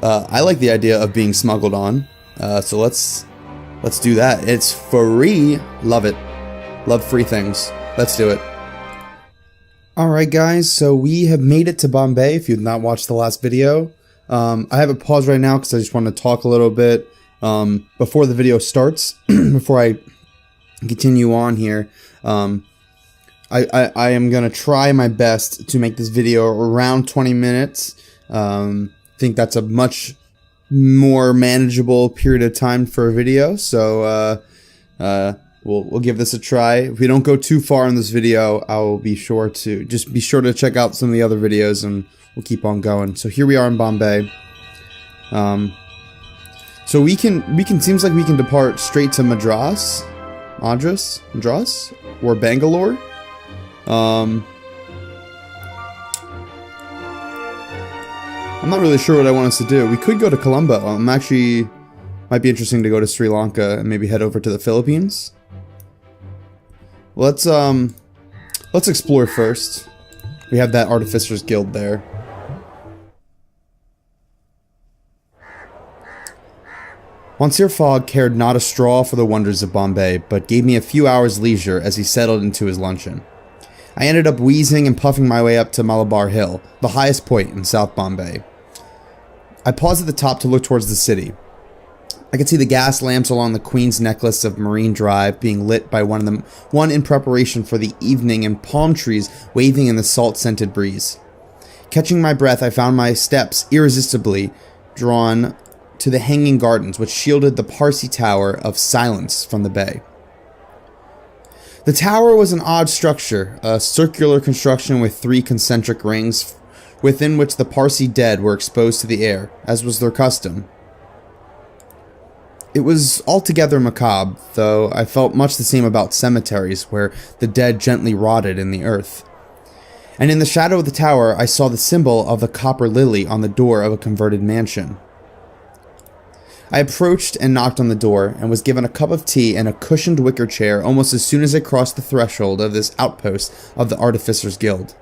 I like the idea of being smuggled on. So let's do that. It's free. Love it. Love free things. Let's do it. Alright guys, so we have made it to Bombay, if you've not watched the last video. I have it paused right now because I just want to talk a little bit before the video starts, before I continue on here. I am going to try my best to make this video around 20 minutes. I think that's a much more manageable period of time for a video, so we'll give this a try. If we don't go too far in this video, I will be sure to check out some of the other videos, and we'll keep on going. So here we are in Bombay. So we can seems like we can depart straight to Madras, or Bangalore. I'm not really sure what I want us to do. We could go to Colombo. Might be interesting to go to Sri Lanka and maybe head over to the Philippines. Let's explore first. We have that Artificers Guild there. Monsieur Fogg cared not a straw for the wonders of Bombay, but gave me a few hours' leisure as he settled into his luncheon. I ended up wheezing and puffing my way up to Malabar Hill, the highest point in South Bombay. I paused at the top to look towards the city. I could see the gas lamps along the Queen's Necklace of Marine Drive being lit by one in preparation for the evening, and palm trees waving in the salt-scented breeze. Catching my breath, I found my steps irresistibly drawn to the hanging gardens which shielded the Parsi Tower of Silence from the bay. The tower was an odd structure, a circular construction with 3 concentric rings, within which the Parsi dead were exposed to the air, as was their custom. It was altogether macabre, though I felt much the same about cemeteries, where the dead gently rotted in the earth. And in the shadow of the tower, I saw the symbol of the copper lily on the door of a converted mansion. I approached and knocked on the door, and was given a cup of tea and a cushioned wicker chair almost as soon as I crossed the threshold of this outpost of the Artificers Guild.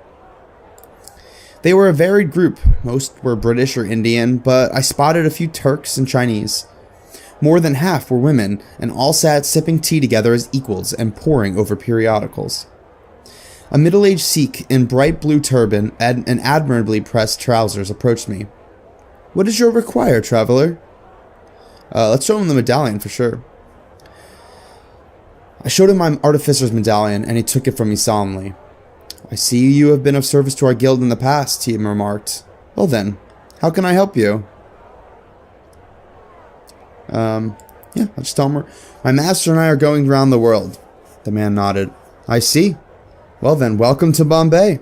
They were a varied group. Most were British or Indian, but I spotted a few Turks and Chinese. More than half were women, and all sat sipping tea together as equals and poring over periodicals. A middle-aged Sikh in bright blue turban and admirably pressed trousers approached me. "What is your require, traveler?" Let's show him the medallion for sure. I showed him my artificer's medallion, and he took it from me solemnly. "I see you have been of service to our guild in the past," he remarked. "Well then, how can I help you?" Yeah, I'll just tell him my master and I are going around the world. The man nodded. "I see. Well then, welcome to Bombay."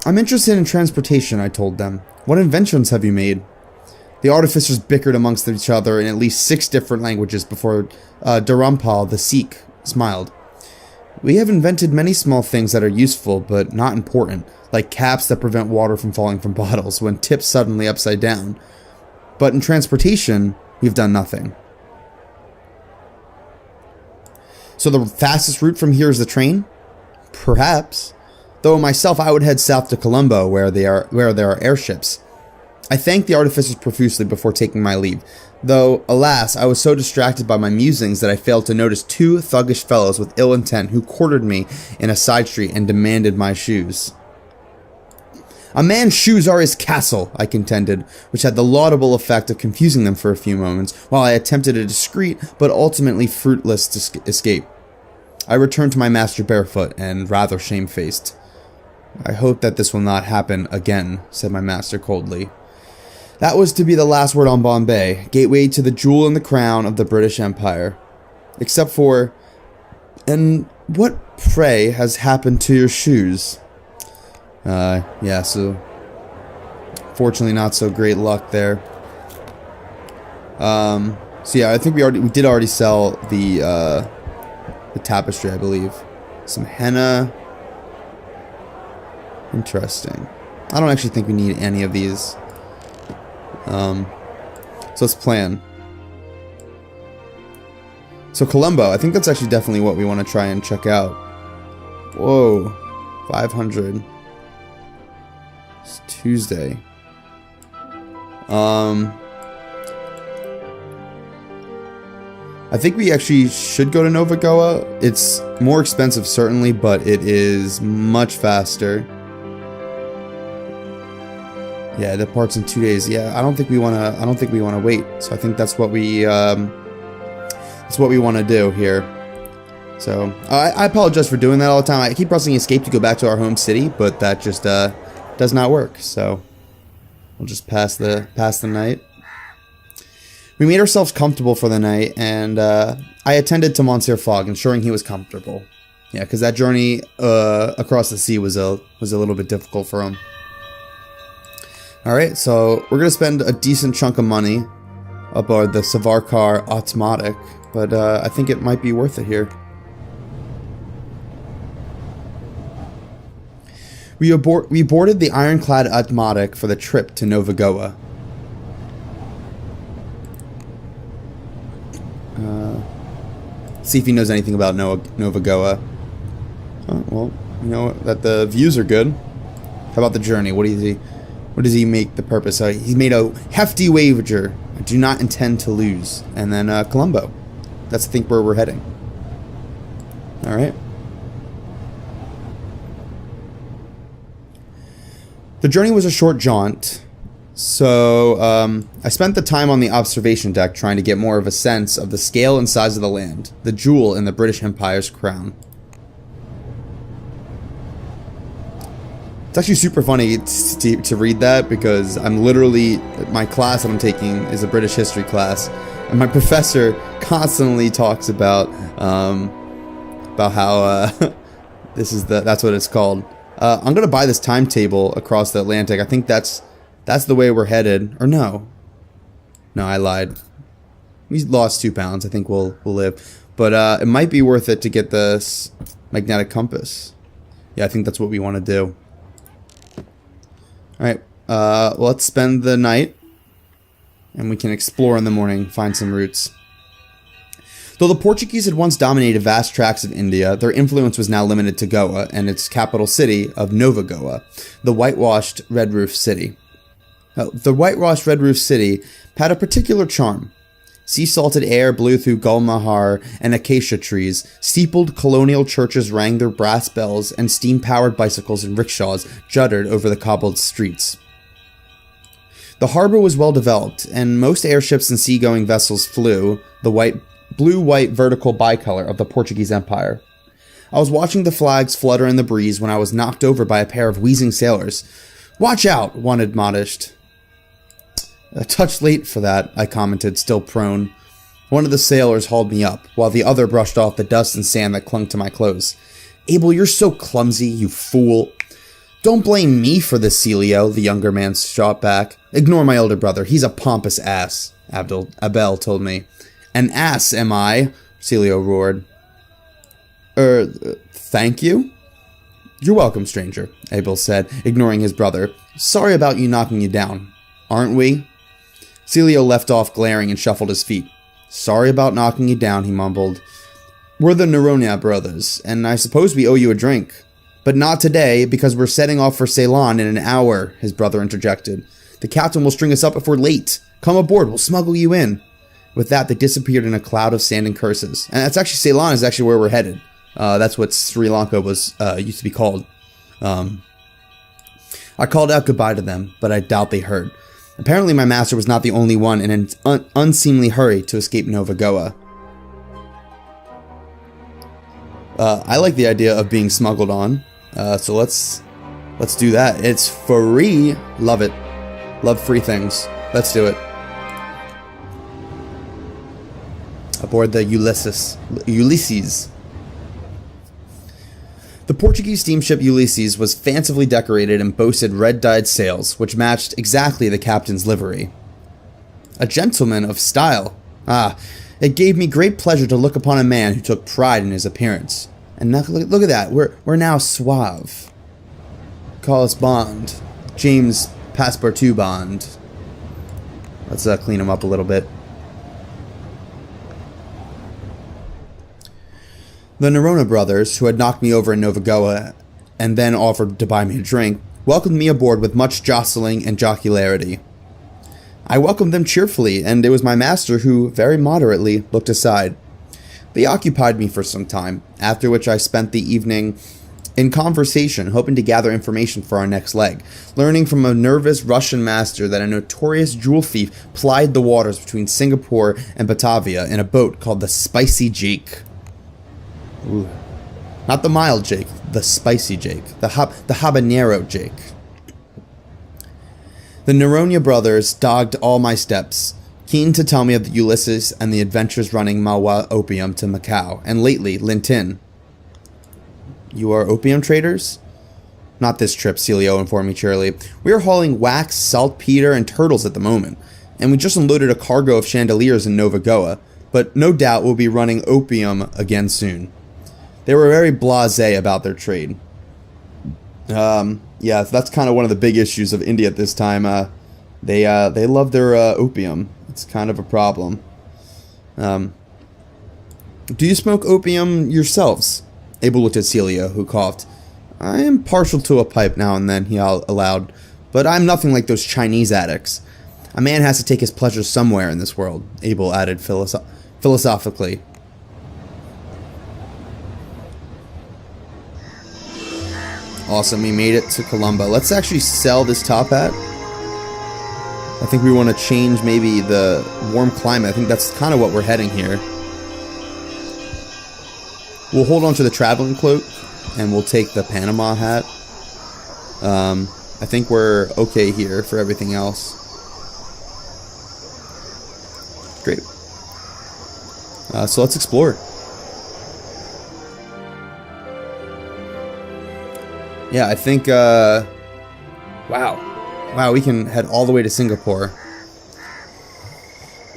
"I'm interested in transportation," I told them. "What inventions have you made?" The artificers bickered amongst each other in at least 6 different languages before Dharampal, the Sikh, smiled. "We have invented many small things that are useful but not important, like caps that prevent water from falling from bottles when tipped suddenly upside down. But in transportation, we've done nothing." "So the fastest route from here is the train?" "Perhaps. Though myself, I would head south to Colombo, where there are airships." I thanked the artificers profusely before taking my leave, though, alas, I was so distracted by my musings that I failed to notice 2 thuggish fellows with ill intent who cornered me in a side street and demanded my shoes. "A man's shoes are his castle," I contended, which had the laudable effect of confusing them for a few moments, while I attempted a discreet but ultimately fruitless escape. I returned to my master barefoot and rather shamefaced. "I hope that this will not happen again," said my master coldly. That was to be the last word on Bombay, gateway to the jewel in the crown of the British Empire. Except for... And what, pray, has happened to your shoes? Yeah, so... Fortunately not so great luck there. So yeah, I think we did already sell the tapestry, I believe. Some henna. Interesting. I don't actually think we need any of these. So let's plan. So Colombo, I think that's actually definitely what we want to try and check out. Whoa, 500. It's Tuesday. I think we actually should go to Nova Goa. It's more expensive, certainly, but it is much faster. Yeah, it departs in 2 days. Yeah, I don't think we want to. I don't think we want to wait. So I think that's what we. That's what we want to do here. So I apologize for doing that all the time. I keep pressing escape to go back to our home city, but that just does not work. So we'll just pass the night. We made ourselves comfortable for the night, and I attended to Monsieur Fogg, ensuring he was comfortable. Yeah, because that journey across the sea was a little bit difficult for him. All right, so we're gonna spend a decent chunk of money aboard the Savarkar Automatic, but I think it might be worth it here. We boarded the ironclad Automatic for the trip to Nova Goa. See if he knows anything about Nova Goa. Well, you know that the views are good. How about the journey? What does he make the purpose? He's made a hefty wager. I do not intend to lose. And then Colombo. That's I think where we're heading. All right. The journey was a short jaunt. So, I spent the time on the observation deck trying to get more of a sense of the scale and size of the land, the jewel in the British Empire's crown. It's actually super funny to read that because I'm literally, my class that I'm taking is a British history class, and my professor constantly talks about how that's what it's called. I'm gonna buy this timetable across the Atlantic. I think that's the way we're headed. Or no, I lied. We lost 2 pounds. I think we'll live, but it might be worth it to get this magnetic compass. Yeah, I think that's what we want to do. All right, let's spend the night, and we can explore in the morning, find some routes. Though the Portuguese had once dominated vast tracts of India, their influence was now limited to Goa and its capital city of Nova Goa, the whitewashed red roof city. The whitewashed red roof city had a particular charm. Sea-salted air blew through gulmahar and acacia trees, steepled colonial churches rang their brass bells, and steam-powered bicycles and rickshaws jutted over the cobbled streets. The harbor was well developed, and most airships and seagoing vessels flew, the blue-white vertical bicolor of the Portuguese Empire. I was watching the flags flutter in the breeze when I was knocked over by a pair of wheezing sailors. "Watch out!" one admonished. "A touch late for that," I commented, still prone. One of the sailors hauled me up, while the other brushed off the dust and sand that clung to my clothes. "Abel, you're so clumsy, you fool." "Don't blame me for this, Celio," the younger man shot back. "Ignore my older brother, he's a pompous ass," Abel told me. "An ass, am I?" Celio roared. Thank you?" "You're welcome, stranger," Abel said, ignoring his brother. "Sorry about you knocking you down. Aren't we?" Celio left off glaring and shuffled his feet. "Sorry about knocking you down," he mumbled. "We're the Noronha brothers, and I suppose we owe you a drink." "But not today, because we're setting off for Ceylon in an hour," his brother interjected. "The captain will string us up if we're late. Come aboard, we'll smuggle you in." With that, they disappeared in a cloud of sand and curses. And that's actually, Ceylon is actually where we're headed. That's what Sri Lanka was used to be called. I called out goodbye to them, but I doubt they heard. Apparently my master was not the only one in an unseemly hurry to escape Nova Goa. I like the idea of being smuggled on, so let's do that. It's free. Love it. Love free things. Let's do it. Aboard the Ulysses. The Portuguese steamship Ulysses was fancifully decorated and boasted red-dyed sails, which matched exactly the captain's livery. A gentleman of style. It gave me great pleasure to look upon a man who took pride in his appearance. And look at that, we're now suave. Call us Bond. James Passepartout Bond. Let's clean him up a little bit. The Noronha brothers, who had knocked me over in Nova Goa and then offered to buy me a drink, welcomed me aboard with much jostling and jocularity. I welcomed them cheerfully, and it was my master who, very moderately, looked aside. They occupied me for some time, after which I spent the evening in conversation, hoping to gather information for our next leg, learning from a nervous Russian master that a notorious jewel thief plied the waters between Singapore and Batavia in a boat called the Spicy Jake. Ooh. Not the mild Jake, the Spicy Jake, the habanero Jake. The Noronha brothers dogged all my steps, keen to tell me of the Ulysses and the adventures running Malwa opium to Macau, and lately, Lintin. You are opium traders? Not this trip, Celio informed me cheerily. We are hauling wax, saltpeter, and turtles at the moment, and we just unloaded a cargo of chandeliers in Nova Goa, but no doubt we'll be running opium again soon. They were very blasé about their trade. Yeah, that's kind of one of the big issues of India at this time. They love their opium. It's kind of a problem. Do you smoke opium yourselves? Abel looked at Celia, who coughed. I am partial to a pipe now and then, he allowed, but I'm nothing like those Chinese addicts. A man has to take his pleasure somewhere in this world, Abel added philosophically. Awesome, we made it to Colombo. Let's actually sell this top hat. I think we want to change maybe the warm climate. I think that's kind of what we're heading here. We'll hold on to the traveling cloak, and we'll take the Panama hat. I think we're okay here for everything else. Great. So let's explore. Yeah, I think, wow, we can head all the way to Singapore.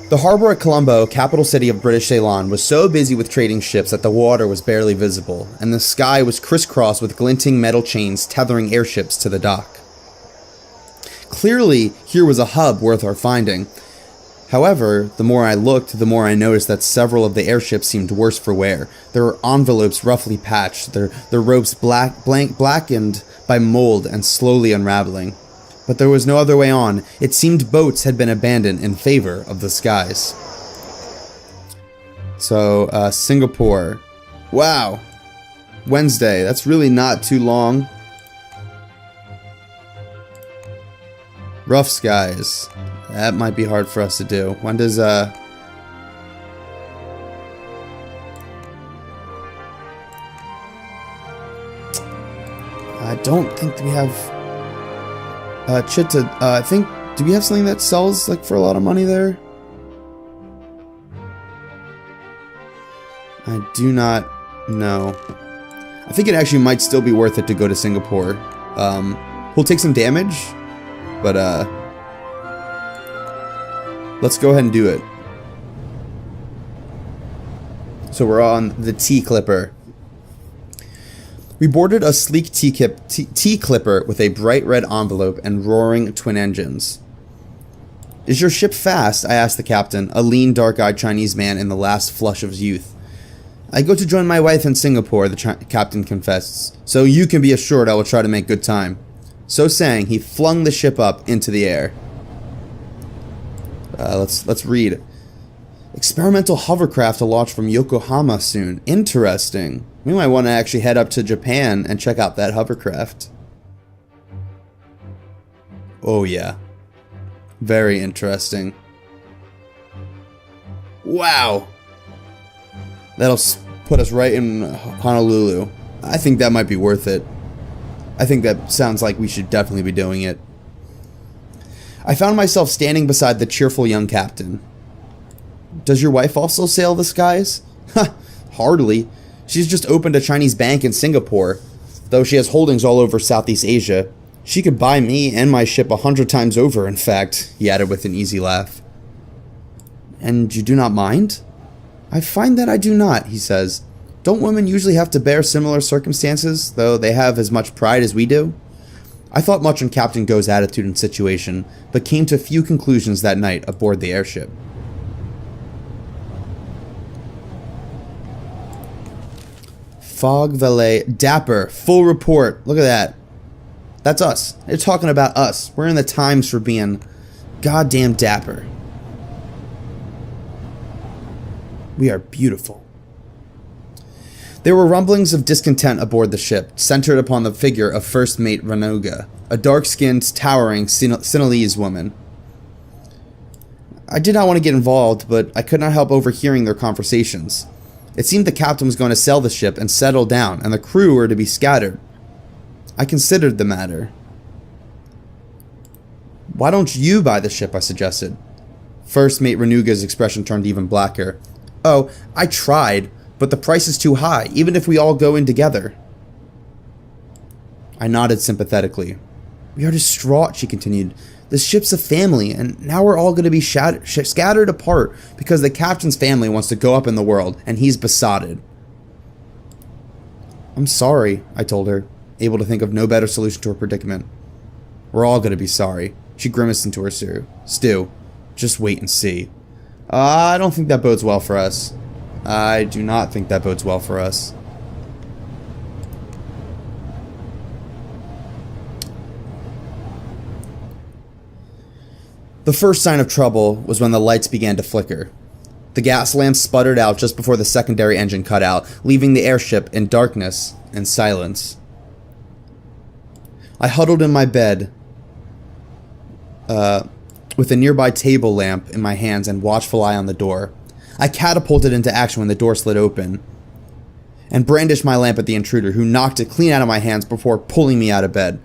The harbor at Colombo, capital city of British Ceylon, was so busy with trading ships that the water was barely visible, and the sky was crisscrossed with glinting metal chains tethering airships to the dock. Clearly, here was a hub worth our finding. However, the more I looked, the more I noticed that several of the airships seemed worse for wear. There were envelopes roughly patched, their ropes blackened by mold and slowly unraveling. But there was no other way on. It seemed boats had been abandoned in favor of the skies. So, Singapore. Wow. Wednesday. That's really not too long. Rough skies. That might be hard for us to do. When does, I don't think we have... Chitta, I think, do we have something that sells, like, for a lot of money there? I do not know. I think it actually might still be worth it to go to Singapore. We'll take some damage, but, let's go ahead and do it. So we're on the T-Clipper. We boarded a sleek T-Clipper with a bright red envelope and roaring twin engines. Is your ship fast? I asked the captain, a lean, dark-eyed Chinese man in the last flush of youth. I go to join my wife in Singapore, the captain confessed, so you can be assured I will try to make good time. So saying, he flung the ship up into the air. Let's read. Experimental hovercraft to launch from Yokohama soon. Interesting. We might want to actually head up to Japan and check out that hovercraft. Oh yeah. Very interesting. Wow. That'll put us right in Honolulu. I think that might be worth it. I think that sounds like we should definitely be doing it. I found myself standing beside the cheerful young captain. Does your wife also sail the skies? Ha, hardly. She's just opened a Chinese bank in Singapore, though she has holdings all over Southeast Asia. She could buy me and my ship 100 times over, in fact, he added with an easy laugh. And you do not mind? I find that I do not, he says. Don't women usually have to bear similar circumstances, though they have as much pride as we do? I thought much on Captain Go's attitude and situation, but came to few conclusions that night aboard the airship. Fogg Valet, Dapper, full report. Look at that. That's us. They're talking about us. We're in the Times for being goddamn dapper. We are beautiful. There were rumblings of discontent aboard the ship, centered upon the figure of First Mate Renuga, a dark-skinned, towering Sinhalese woman. I did not want to get involved, but I could not help overhearing their conversations. It seemed the captain was going to sell the ship and settle down, and the crew were to be scattered. I considered the matter. "Why don't you buy the ship?" I suggested. First Mate Renuga's expression turned even blacker. "Oh, I tried, but the price is too high, even if we all go in together." I nodded sympathetically. "We are distraught," she continued. "This ship's a family, and now we're all going to be scattered apart because the captain's family wants to go up in the world, and he's besotted." "I'm sorry," I told her, able to think of no better solution to her predicament. "We're all going to be sorry." She grimaced into her stew. "Just wait and see." I don't think that bodes well for us. I do not think that bodes well for us. The first sign of trouble was when the lights began to flicker. The gas lamps sputtered out just before the secondary engine cut out, leaving the airship in darkness and silence. I huddled in my bed, with a nearby table lamp in my hands and watchful eye on the door. I catapulted into action when the door slid open, and brandished my lamp at the intruder, who knocked it clean out of my hands before pulling me out of bed.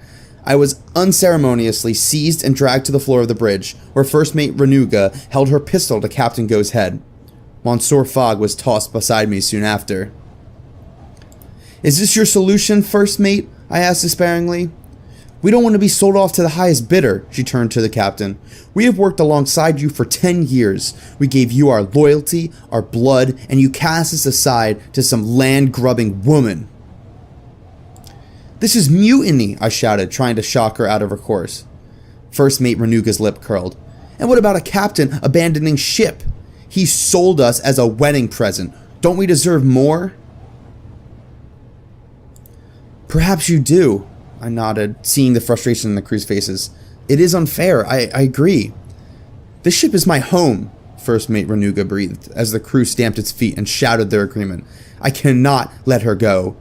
I was unceremoniously seized and dragged to the floor of the bridge, where First Mate Renuga held her pistol to Captain Go's head. Monsieur Fogg was tossed beside me soon after. "Is this your solution, First Mate?" I asked despairingly. "We don't want to be sold off to the highest bidder," she turned to the captain. "We have worked alongside you for 10 years. We gave you our loyalty, our blood, and you cast us aside to some land-grubbing woman." "This is mutiny," I shouted, trying to shock her out of her course. First Mate Renuga's lip curled. "And what about a captain abandoning ship? He sold us as a wedding present. Don't we deserve more?" "Perhaps you do," I nodded, seeing the frustration in the crew's faces. "It is unfair, I agree." "This ship is my home," First Mate Renuga breathed, as the crew stamped its feet and shouted their agreement. "I cannot let her go,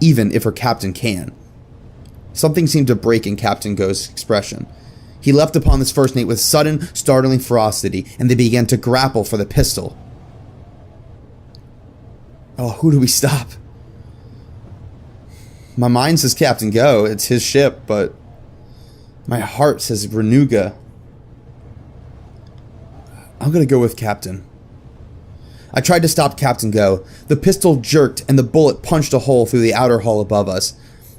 even if her captain can." Something seemed to break in Captain Go's expression. He leapt upon this first mate with sudden, startling ferocity, and they began to grapple for the pistol. Oh, who do we stop? My mind says Captain Go, it's his ship, but my heart says Renuga. I'm gonna go with Captain. I tried to stop Captain Go. The pistol jerked and the bullet punched a hole through the outer hull above us.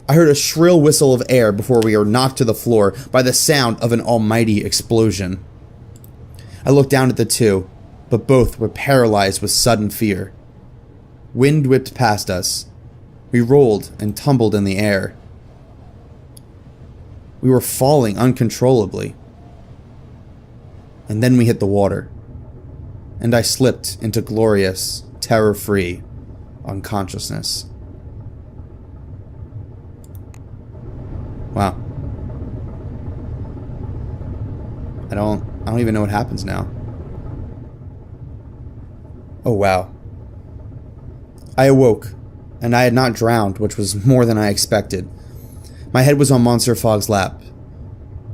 I heard a shrill whistle of air before we were knocked to the floor by the sound of an almighty explosion. I looked down at the two, but both were paralyzed with sudden fear. Wind whipped past us. We rolled and tumbled in the air. We were falling uncontrollably. And then we hit the water. And I slipped into glorious, terror-free unconsciousness. Wow. I don't even know what happens now. Oh wow. I awoke, and I had not drowned, which was more than I expected. My head was on Monsieur Fogg's lap.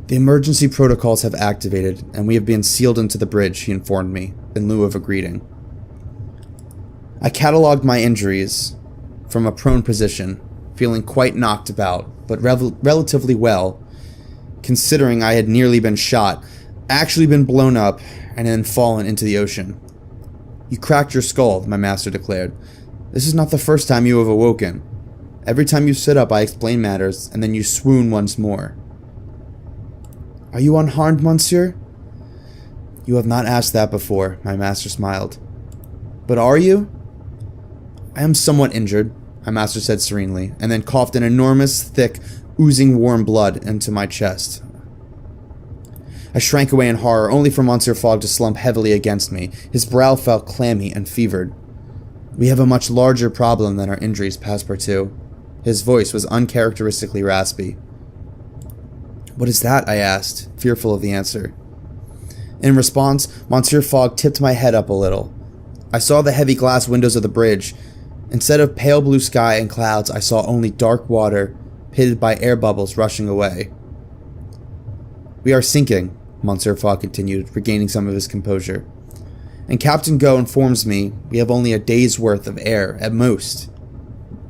The emergency protocols have activated, and we have been sealed into the bridge, he informed me, in lieu of a greeting. I catalogued my injuries from a prone position, feeling quite knocked about, but relatively well, considering I had nearly been shot, actually been blown up, and then fallen into the ocean. You cracked your skull, my master declared. This is not the first time you have awoken. Every time you sit up, I explain matters, and then you swoon once more. Are you unharmed, monsieur? You have not asked that before, my master smiled. But are you? I am somewhat injured, my master said serenely, and then coughed an enormous, thick, oozing warm blood into my chest. I shrank away in horror, only for Monsieur Fogg to slump heavily against me. His brow felt clammy and fevered. We have a much larger problem than our injuries, Passepartout. His voice was uncharacteristically raspy. What is that? I asked, fearful of the answer. In response, Monsieur Fogg tipped my head up a little. I saw the heavy glass windows of the bridge. Instead of pale blue sky and clouds, I saw only dark water, pitted by air bubbles rushing away. "We are sinking," Monsieur Fogg continued, regaining some of his composure. "And Captain Go informs me we have only a day's worth of air at most.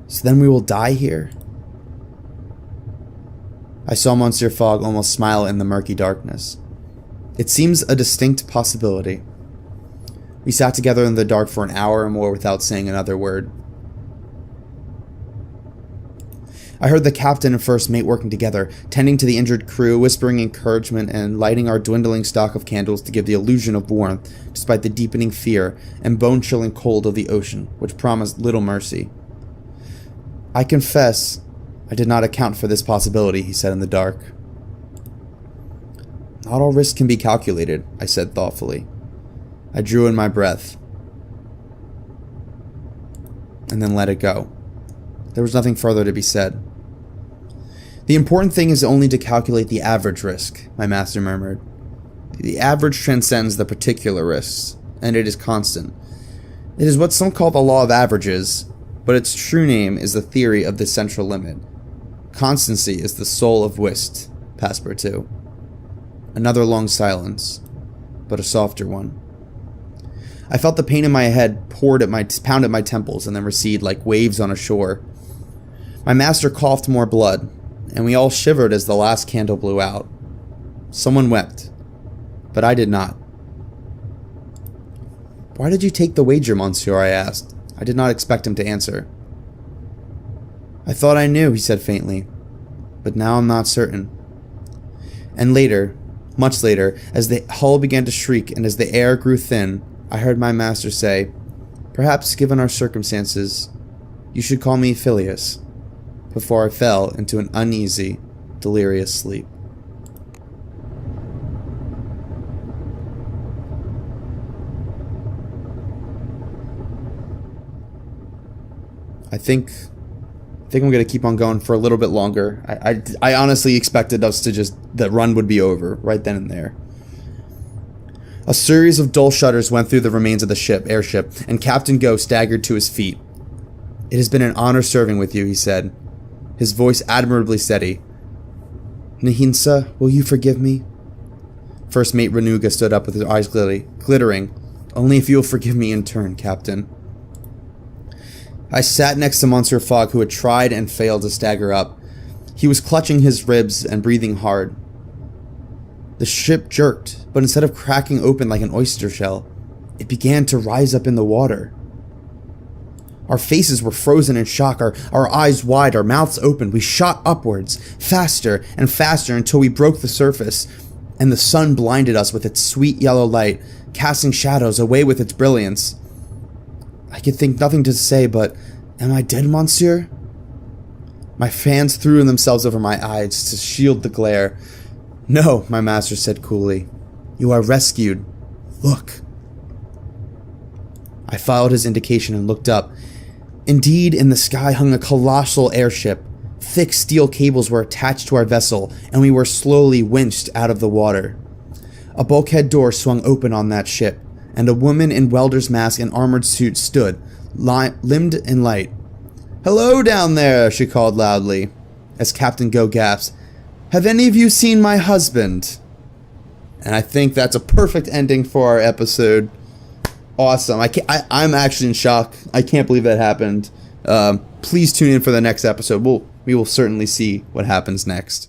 So then we will die here?" I saw Monsieur Fogg almost smile in the murky darkness. "It seems a distinct possibility." We sat together in the dark for an hour or more without saying another word. I heard the captain and first mate working together, tending to the injured crew, whispering encouragement, and lighting our dwindling stock of candles to give the illusion of warmth, despite the deepening fear and bone-chilling cold of the ocean, which promised little mercy. "I confess I did not account for this possibility," he said in the dark. "Not all risk can be calculated," I said thoughtfully. I drew in my breath, and then let it go. There was nothing further to be said. "The important thing is only to calculate the average risk," my master murmured. "The average transcends the particular risks, and it is constant. It is what some call the law of averages, but its true name is the theory of the central limit. Constancy is the soul of whist, Passepartout." Another long silence, but a softer one. I felt the pain in my head pound at my temples and then recede like waves on a shore. My master coughed more blood, and we all shivered as the last candle blew out. Someone wept, but I did not. "Why did you take the wager, monsieur?" I asked. I did not expect him to answer. "I thought I knew," he said faintly, "but now I'm not certain." And later, much later, as the hull began to shriek and as the air grew thin, I heard my master say, "Perhaps, given our circumstances, you should call me Phileas," before I fell into an uneasy, delirious sleep. I think I'm going to keep on going for a little bit longer. I honestly expected us to the run would be over right then and there. A series of dull shudders went through the remains of the airship, and Captain Go staggered to his feet. "It has been an honor serving with you," he said, his voice admirably steady. "Nahinsa, will you forgive me?" First Mate Renuga stood up with his eyes glittering. "Only if you will forgive me in turn, Captain." I sat next to Monsieur Fogg, who had tried and failed to stagger up. He was clutching his ribs and breathing hard. The ship jerked, but instead of cracking open like an oyster shell, it began to rise up in the water. Our faces were frozen in shock, our eyes wide, our mouths open. We shot upwards, faster and faster until we broke the surface, and the sun blinded us with its sweet yellow light, casting shadows away with its brilliance. I could think nothing to say but, "Am I dead, monsieur?" My hands threw themselves over my eyes to shield the glare. "No," my master said coolly. "You are rescued. Look." I followed his indication and looked up. Indeed, in the sky hung a colossal airship. Thick steel cables were attached to our vessel, and we were slowly winched out of the water. A bulkhead door swung open on that ship, and a woman in welder's mask and armored suit stood, limbed in light. "Hello down there," she called loudly, as Captain Go gasped, "Have any of you seen my husband?" And I think that's a perfect ending for our episode. Awesome. I'm actually in shock. I can't believe that happened. Please tune in for the next episode. We will certainly see what happens next.